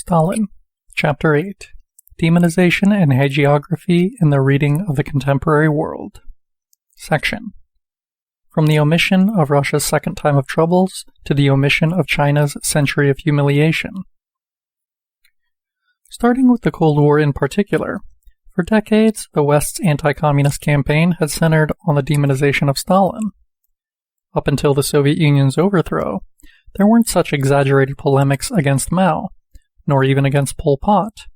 Stalin, Chapter 8, Demonization and Hagiography in the Reading of the Contemporary World. Section. From the omission of Russia's Second Time of Troubles to the omission of China's Century of Humiliation. Starting with the Cold War in particular, for decades the West's anti-communist campaign had centered on the demonization of Stalin. Up until the Soviet Union's overthrow, there weren't such exaggerated polemics against Mao, nor even against Pol Pot,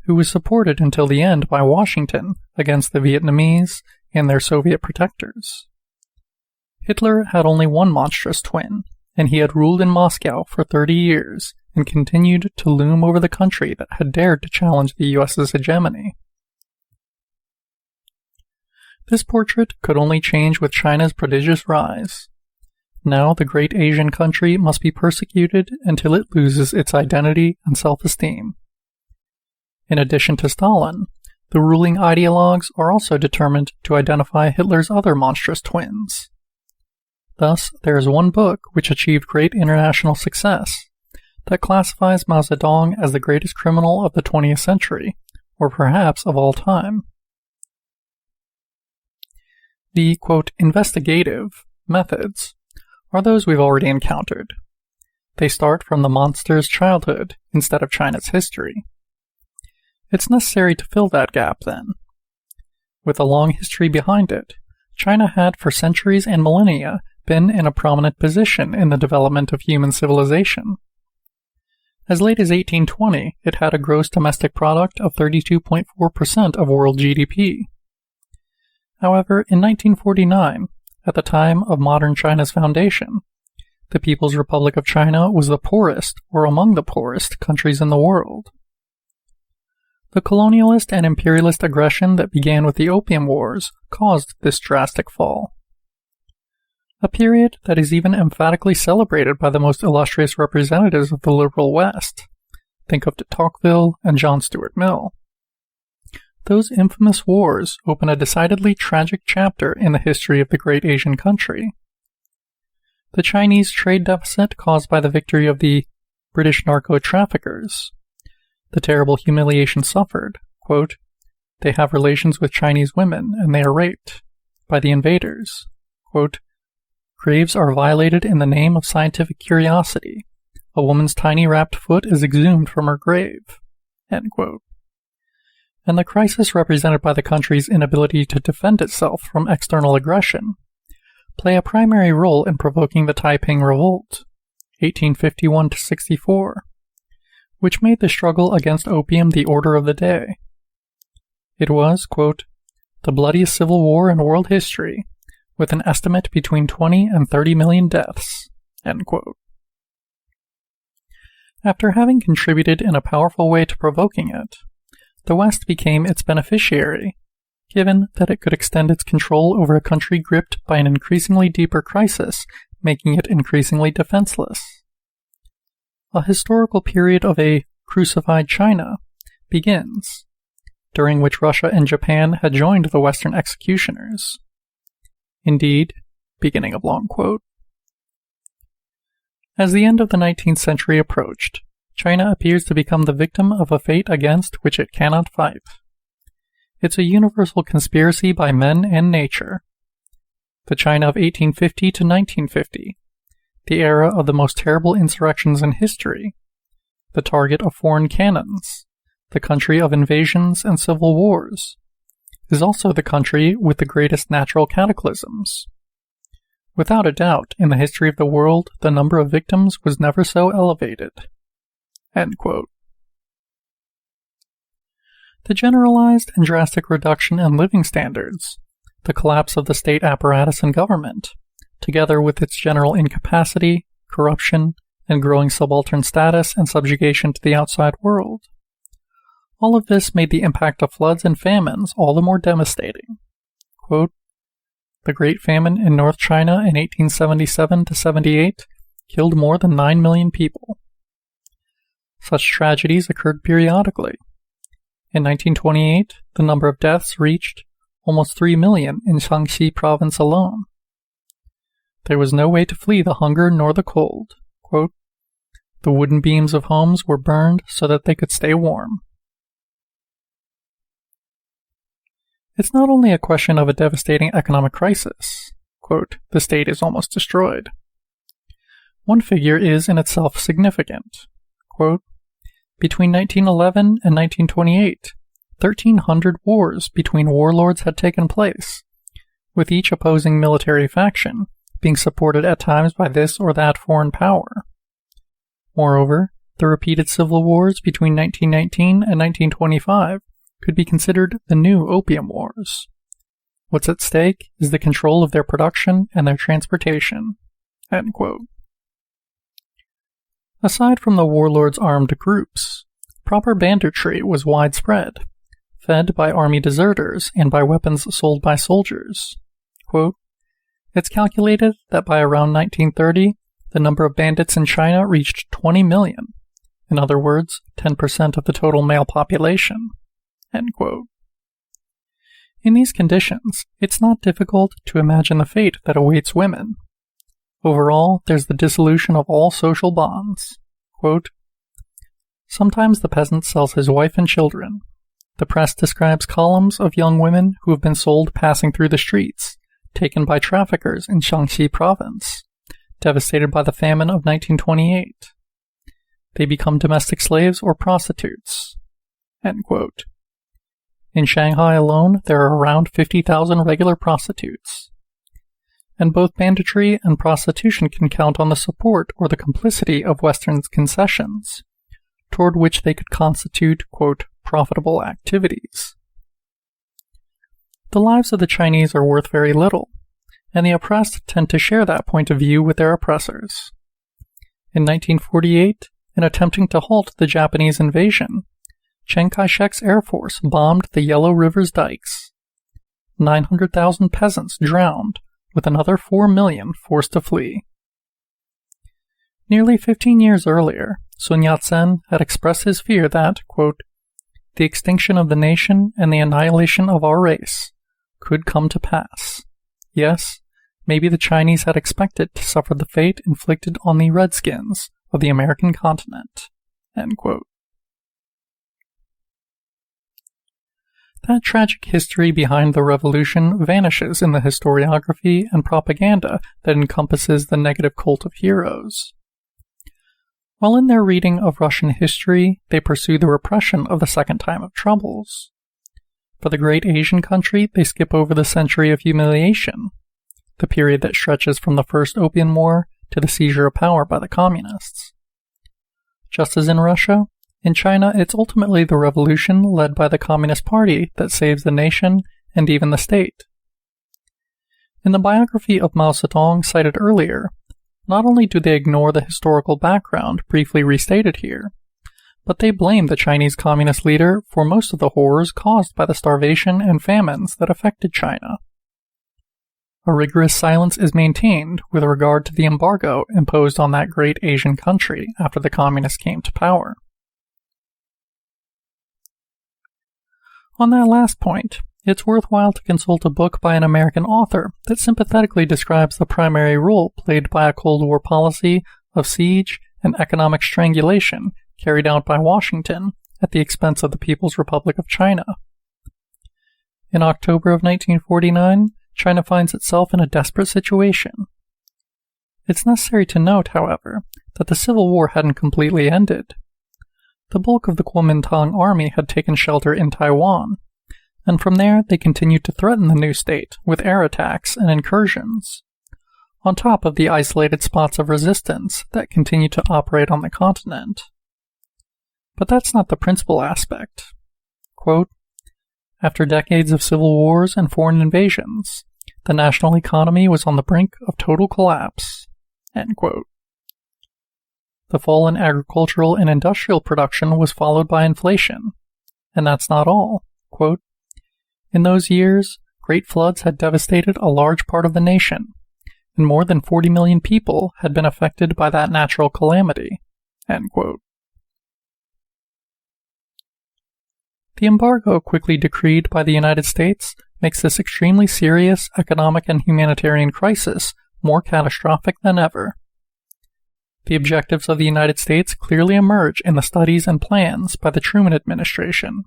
who was supported until the end by Washington against the Vietnamese and their Soviet protectors. Hitler had only one monstrous twin, and he had ruled in Moscow for 30 years and continued to loom over the country that had dared to challenge the US's hegemony. This portrait could only change with China's prodigious rise. Now the great Asian country must be persecuted until it loses its identity and self-esteem. In addition to Stalin, the ruling ideologues are also determined to identify Hitler's other monstrous twins. Thus, there is one book which achieved great international success that classifies Mao Zedong as the greatest criminal of the 20th century, or perhaps of all time. The, quote, investigative methods are those we've already encountered. They start from the monster's childhood instead of China's history. It's necessary to fill that gap, then. With a long history behind it, China had for centuries and millennia been in a prominent position in the development of human civilization. As late as 1820, it had a gross domestic product of 32.4% of world GDP. However, in 1949, at the time of modern China's foundation, the People's Republic of China was the poorest, or among the poorest, countries in the world. The colonialist and imperialist aggression that began with the Opium Wars caused this drastic fall. A period that is even emphatically celebrated by the most illustrious representatives of the liberal West. Think of de Tocqueville and John Stuart Mill. Those infamous wars open a decidedly tragic chapter in the history of the great Asian country. The Chinese trade deficit caused by the victory of the British narco-traffickers. The terrible humiliation suffered, quote, they have relations with Chinese women and they are raped by the invaders, quote, graves are violated in the name of scientific curiosity. A woman's tiny wrapped foot is exhumed from her grave, end quote. And the crisis represented by the country's inability to defend itself from external aggression play a primary role in provoking the Taiping Revolt, 1851-64, which made the struggle against opium the order of the day. It was, quote, the bloodiest civil war in world history, with an estimate between 20 and 30 million deaths, end quote. After having contributed in a powerful way to provoking it, the West became its beneficiary, given that it could extend its control over a country gripped by an increasingly deeper crisis, making it increasingly defenseless. A historical period of a crucified China begins, during which Russia and Japan had joined the Western executioners. Indeed, beginning of long quote. As the end of the 19th century approached, China appears to become the victim of a fate against which it cannot fight. It's a universal conspiracy by men and nature. The China of 1850 to 1950, the era of the most terrible insurrections in history, the target of foreign cannons, the country of invasions and civil wars, is also the country with the greatest natural cataclysms. Without a doubt, in the history of the world, the number of victims was never so elevated. End quote. The generalized and drastic reduction in living standards, the collapse of the state apparatus and government, together with its general incapacity, corruption, and growing subaltern status and subjugation to the outside world. All of this made the impact of floods and famines all the more devastating. Quote, the Great Famine in North China in 1877-78 killed more than 9 million people. Such tragedies occurred periodically. In 1928, the number of deaths reached almost 3 million in Shaanxi province alone. There was no way to flee the hunger nor the cold. Quote, The wooden beams of homes were burned so that they could stay warm. It's not only a question of a devastating economic crisis. Quote, the state is almost destroyed. One figure is in itself significant. Quote, between 1911 and 1928, 1,300 wars between warlords had taken place, with each opposing military faction being supported at times by this or that foreign power. Moreover, the repeated civil wars between 1919 and 1925 could be considered the new Opium Wars. What's at stake is the control of their production and their transportation. End quote. Aside from the warlords' armed groups, proper banditry was widespread, fed by army deserters and by weapons sold by soldiers. Quote, it's calculated that by around 1930, the number of bandits in China reached 20 million. In other words, 10% of the total male population. End quote. In these conditions, it's not difficult to imagine the fate that awaits women. Overall, there's the dissolution of all social bonds. Quote, sometimes the peasant sells his wife and children. The press describes columns of young women who have been sold passing through the streets, taken by traffickers in Shaanxi province, devastated by the famine of 1928. They become domestic slaves or prostitutes. End quote. In Shanghai alone, there are around 50,000 regular prostitutes. And both banditry and prostitution can count on the support or the complicity of Western's concessions, toward which they could constitute, quote, profitable activities. The lives of the Chinese are worth very little, and the oppressed tend to share that point of view with their oppressors. In 1948, in attempting to halt the Japanese invasion, Chiang Kai-shek's Air Force bombed the Yellow River's dikes. 900,000 peasants drowned, with another 4 million forced to flee. Nearly 15 years earlier, Sun Yat-sen had expressed his fear that, quote, the extinction of the nation and the annihilation of our race could come to pass. Yes, maybe the Chinese had expected to suffer the fate inflicted on the Redskins of the American continent. End quote. That tragic history behind the revolution vanishes in the historiography and propaganda that encompasses the negative cult of heroes. While in their reading of Russian history, they pursue the repression of the Second Time of Troubles. For the great Asian country, they skip over the century of humiliation, the period that stretches from the First Opium War to the seizure of power by the communists. Just as in Russia, in China, it's ultimately the revolution led by the Communist Party that saves the nation and even the state. In the biography of Mao Zedong cited earlier, not only do they ignore the historical background briefly restated here, but they blame the Chinese communist leader for most of the horrors caused by the starvation and famines that affected China. A rigorous silence is maintained with regard to the embargo imposed on that great Asian country after the communists came to power. On that last point, it's worthwhile to consult a book by an American author that sympathetically describes the primary role played by a Cold War policy of siege and economic strangulation carried out by Washington at the expense of the People's Republic of China. In October of 1949, China finds itself in a desperate situation. It's necessary to note, however, that the Civil War hadn't completely ended. The bulk of the Kuomintang army had taken shelter in Taiwan, and from there they continued to threaten the new state with air attacks and incursions, on top of the isolated spots of resistance that continued to operate on the continent. But that's not the principal aspect. Quote, after decades of civil wars and foreign invasions, the national economy was on the brink of total collapse. End quote. The fall in agricultural and industrial production was followed by inflation. And that's not all. Quote, in those years, great floods had devastated a large part of the nation, and more than 40 million people had been affected by that natural calamity. End quote. The embargo quickly decreed by the United States makes this extremely serious economic and humanitarian crisis more catastrophic than ever. the objectives of the United States clearly emerge in the studies and plans by the Truman administration,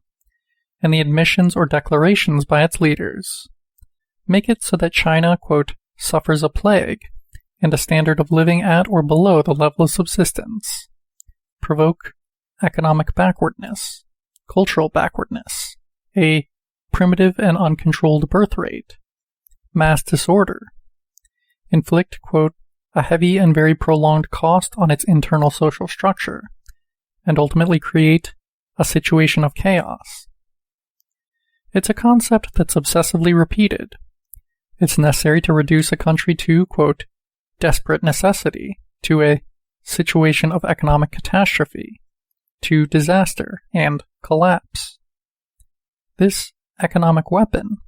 and the admissions or declarations by its leaders. Make it so that China, quote, suffers a plague, and a standard of living at or below the level of subsistence. Provoke economic backwardness, cultural backwardness, a primitive and uncontrolled birth rate, mass disorder. Inflict, quote, a heavy and very prolonged cost on its internal social structure, and ultimately create a situation of chaos. It's a concept that's obsessively repeated. It's necessary to reduce a country to, quote, desperate necessity, to a situation of economic catastrophe, to disaster and collapse. This economic weapon,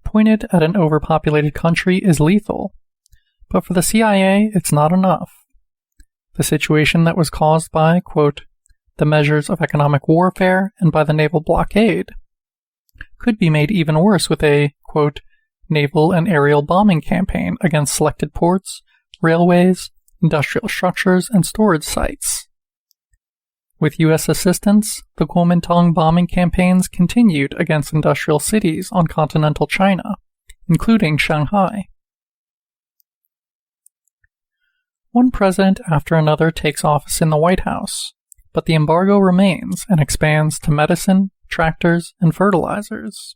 pointed at an overpopulated country, is lethal. But for the CIA, it's not enough. The situation that was caused by, quote, the measures of economic warfare and by the naval blockade could be made even worse with a, quote, naval and aerial bombing campaign against selected ports, railways, industrial structures, and storage sites. With U.S. assistance, the Kuomintang bombing campaigns continued against industrial cities on continental China, including Shanghai. One president after another takes office in the White House, but the embargo remains and expands to medicine, tractors, and fertilizers.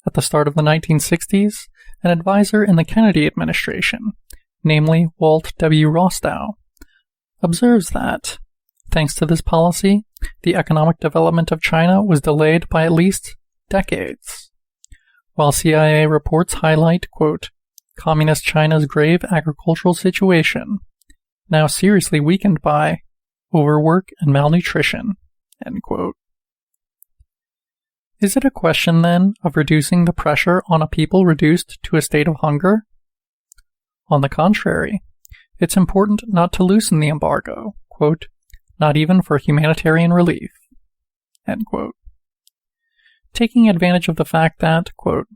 At the start of the 1960s, an advisor in the Kennedy administration, namely Walt W. Rostow, observes that, thanks to this policy, the economic development of China was delayed by at least decades, while CIA reports highlight, quote, Communist China's grave agricultural situation, now seriously weakened by overwork and malnutrition, end quote. Is it a question, then, of reducing the pressure on a people reduced to a state of hunger? On the contrary, it's important not to loosen the embargo, quote, not even for humanitarian relief, end quote. Taking advantage of the fact that, quote,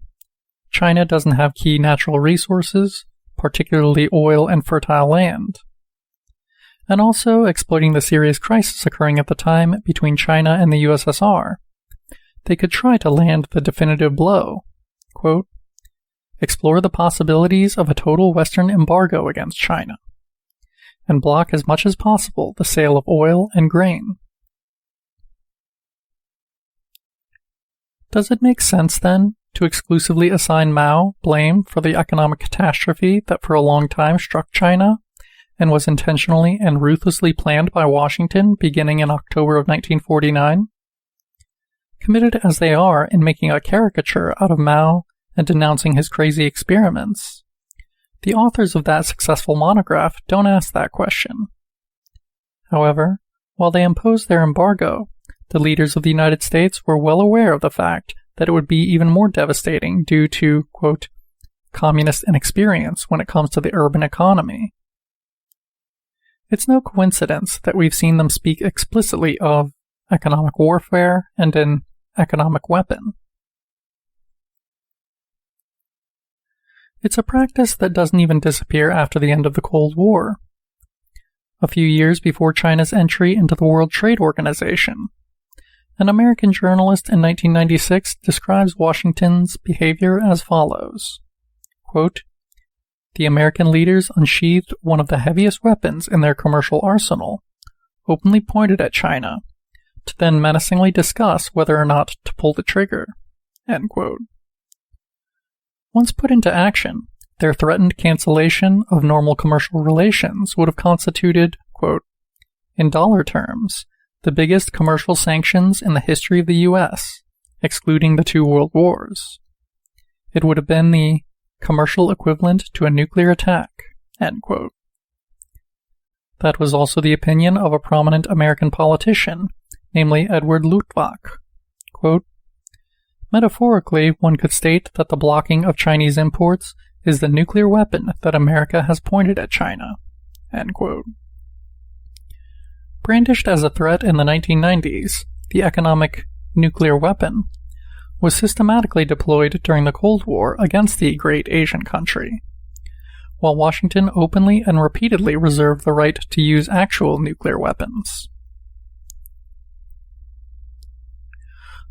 China doesn't have key natural resources, particularly oil and fertile land, and also exploiting the serious crisis occurring at the time between China and the USSR, they could try to land the definitive blow, quote, explore the possibilities of a total Western embargo against China, and block as much as possible the sale of oil and grain. Does it make sense, then, to exclusively assign Mao blame for the economic catastrophe that for a long time struck China and was intentionally and ruthlessly planned by Washington beginning in October of 1949? Committed as they are in making a caricature out of Mao and denouncing his crazy experiments, the authors of that successful monograph don't ask that question. However, while they imposed their embargo, the leaders of the United States were well aware of the fact that it would be even more devastating due to, quote, communist inexperience when it comes to the urban economy. It's no coincidence that we've seen them speak explicitly of economic warfare and an economic weapon. It's a practice that doesn't even disappear after the end of the Cold War. A few years before China's entry into the World Trade Organization, an American journalist in 1996 describes Washington's behavior as follows, quote, the American leaders unsheathed one of the heaviest weapons in their commercial arsenal, openly pointed at China, to then menacingly discuss whether or not to pull the trigger, end quote. Once put into action, their threatened cancellation of normal commercial relations would have constituted, quote, in dollar terms, the biggest commercial sanctions in the history of the U.S., excluding the two world wars. It would have been the commercial equivalent to a nuclear attack, end quote. That was also the opinion of a prominent American politician, namely Edward Luttwak. Quote, metaphorically, one could state that the blocking of Chinese imports is the nuclear weapon that America has pointed at China, end quote. Brandished as a threat in the 1990s, the economic nuclear weapon was systematically deployed during the Cold War against the great Asian country, while Washington openly and repeatedly reserved the right to use actual nuclear weapons.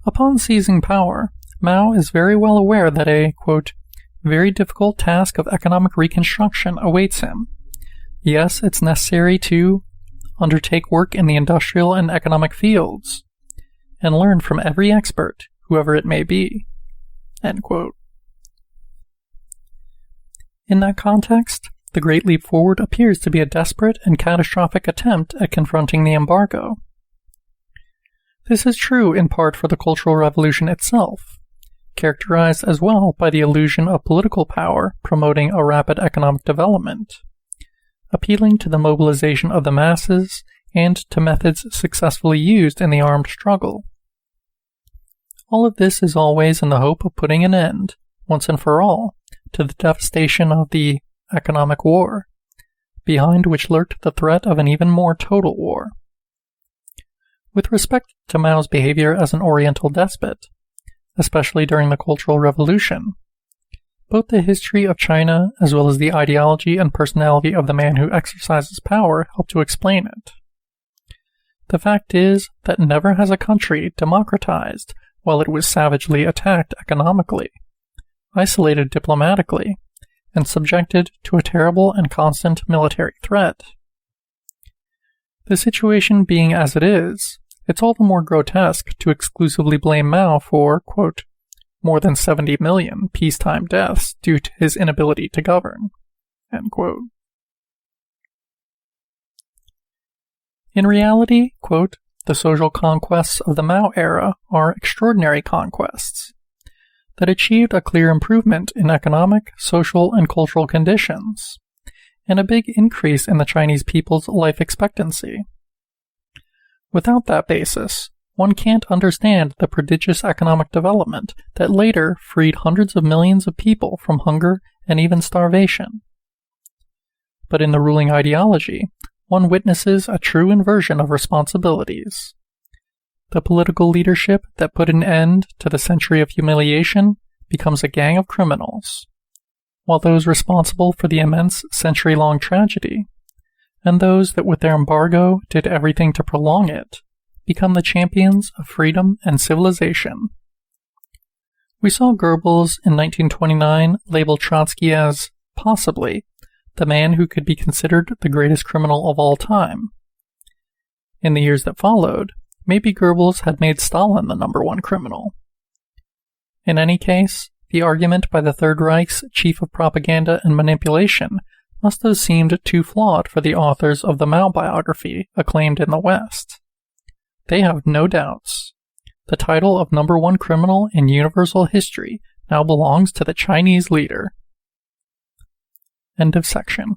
Upon seizing power, Mao is very well aware that a, quote, very difficult task of economic reconstruction awaits him. Yes, it's necessary to undertake work in the industrial and economic fields, and learn from every expert, whoever it may be. End quote. In that context, the Great Leap Forward appears to be a desperate and catastrophic attempt at confronting the embargo. This is true in part for the Cultural Revolution itself, characterized as well by the illusion of political power promoting a rapid economic development, appealing to the mobilization of the masses and to methods successfully used in the armed struggle. All of this is always in the hope of putting an end, once and for all, to the devastation of the economic war, behind which lurked the threat of an even more total war. With respect to Mao's behavior as an Oriental despot, especially during the Cultural Revolution, both the history of China as well as the ideology and personality of the man who exercises power help to explain it. The fact is that never has a country democratized while it was savagely attacked economically, isolated diplomatically, and subjected to a terrible and constant military threat. The situation being as it is, it's all the more grotesque to exclusively blame Mao for, quote, more than 70 million peacetime deaths due to his inability to govern, end quote. In reality, quote, the social conquests of the Mao era are extraordinary conquests that achieved a clear improvement in economic, social, and cultural conditions, and a big increase in the Chinese people's life expectancy. Without that basis, one can't understand the prodigious economic development that later freed hundreds of millions of people from hunger and even starvation. But in the ruling ideology, one witnesses a true inversion of responsibilities. The political leadership that put an end to the century of humiliation becomes a gang of criminals, while those responsible for the immense century-long tragedy, and those that with their embargo did everything to prolong it, become the champions of freedom and civilization. We saw Goebbels in 1929 label Trotsky as, possibly, the man who could be considered the greatest criminal of all time. In the years that followed, maybe Goebbels had made Stalin the number one criminal. In any case, the argument by the Third Reich's chief of propaganda and manipulation must have seemed too flawed for the authors of the Mao biography acclaimed in the West. They have no doubts. The title of number one criminal in universal history now belongs to the Chinese leader. End of section.